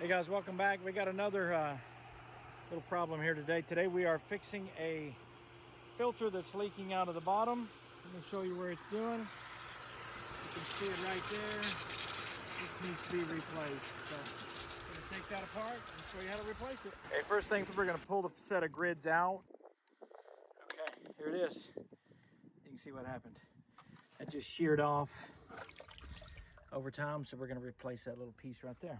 Hey guys, welcome back. We got another little problem here today. Today we are fixing a filter that's leaking out of the bottom. Let me show you where it's doing. You can see it right there. This needs to be replaced. So I'm going to take that apart and show you how to replace it. Okay, first thing, we're going to pull the set of grids out. Okay, here it is. You can see what happened. That just sheared off over time, so we're going to replace that little piece right there.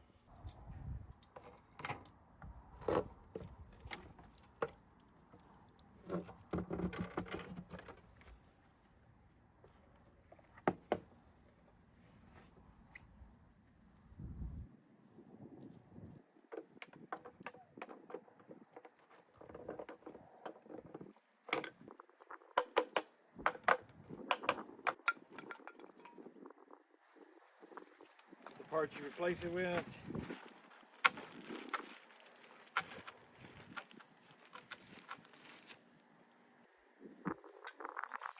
That's the part you replace it with.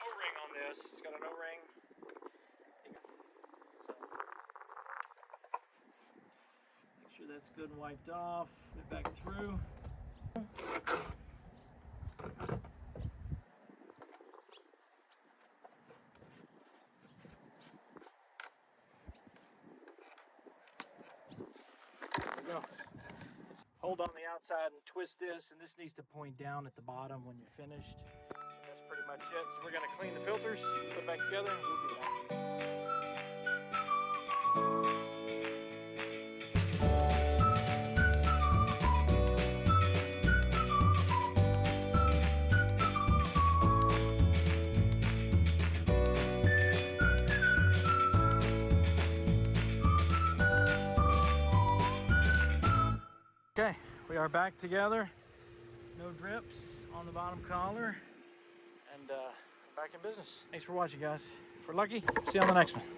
O-ring on this. It's got an O-ring. So, make sure that's good and wiped off. Put it back through. There we go. Hold on the outside and twist this, and this needs to point down at the bottom when you're finished. That's pretty much it. So we're going to clean the filters, put it back together, and we'll be back. Okay, we are back together. No drips on the bottom collar, and back in business. Thanks for watching, guys. If we're lucky, see you on the next one.